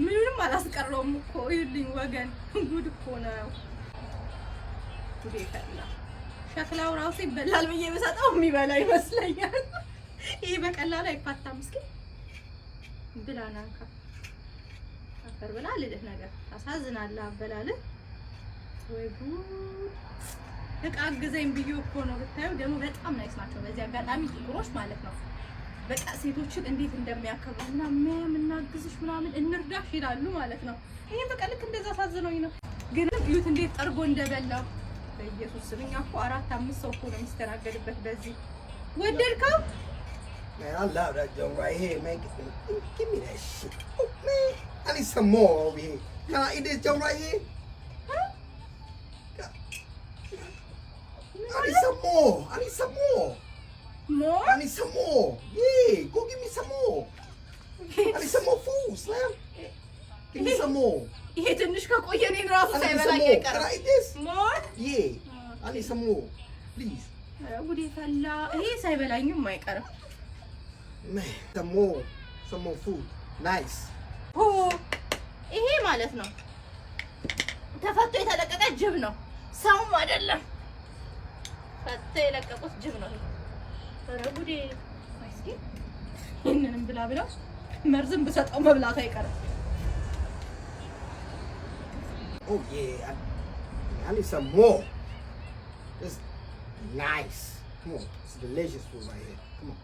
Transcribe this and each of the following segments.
ምንም አላስቀረውም እኮ ይልኝ ወገን ጉድ እኮ ነው ጉድ ይፈላ ሸክላው ራሱ ይበላል ብዬ በሰጣው የሚበላ ይመስለኛል ይሄ በቀላሉ አይፋታም እስኪ ብላናካ አፈር ብላ ልልህ ነገር ታሳዝናለህ አበላልህ ወይ ጉድ እቃ አግዘኝ ብዬ እኮ ነው ብታዩ ደግሞ በጣም ናይስ ናቸው በዚህ አጋጣሚ ጥቁሮች ማለት ነው በቃ ሴቶችን እንዴት እንደሚያከብሩና ምናግዝሽ ምናምን እንርዳሽ ይላሉ ማለት ነው ይሄ በቃ ልክ እንደዛ ሳዝነውኝ ነው ግን እዩት እንዴት ጠርጎ እንደበላው በኢየሱስ ስም እኛ እኮ 4-5 ሰው እኮ ነው የሚስተናገድበት በዚህ ወደድከው Man, I love that joint right here, man. Give me that shit. Oh, man. I need some more over here. Can I eat this joint right here? Huh? I need some more. I need some more. More? I need some more. Yeah, go give me some more. I need some more food, Slam. Give me some more. ይሄ ትንሽ ከቆየ እኔን ራሱ I need some ሳይበላኝ more. አይቀርም Can I eat this? more? Yeah. I need some more. Please. ጉድ ፈላ ይሄ ሳይበላኝም አይቀርም Man, some more food. Nice. ይሄ ማለት ነው ተፈቶ የተለቀቀ ጅብ ነው ሰውም አይደለም ፈቶ የለቀቁት ጅብ ነው ረጉዴ እስኪ ይሄንንም ብላ መርዝም በሰጠው መብላት አይቀርም Oh yeah, I need some more. It's nice. Come on, it's delicious food right here. Come on.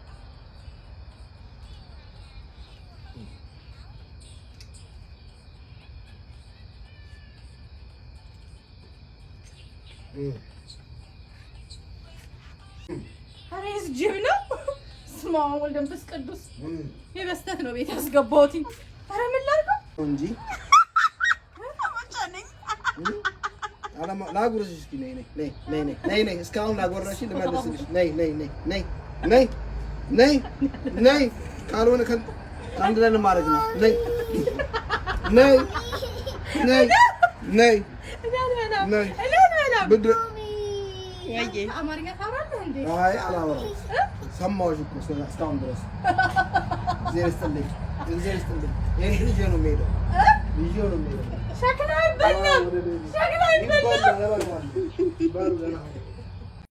አሬስ ጅብ ነው ስማው ወልደምስ ቅዱስ የበስተት ነው ቤት ያስገባውት አረ ምን ላድርገው እንጂ ላጉረስሽ እስኪ ነይ እስካሁን ላጎረስሽ ልመልስልሽ ነይ ካልሆነ አንድ ላይ ማድረግ ነው ነይ ብድር ወይዬ አማርኛ ታወራለህ እንዴ አይ አላወራም ሰማሁሽ እኮ እስካሁን ድረስ እዚህ ይስጥልኝ ይሄን ልጅ ነው የሚሄደው ሸክላ ይበላል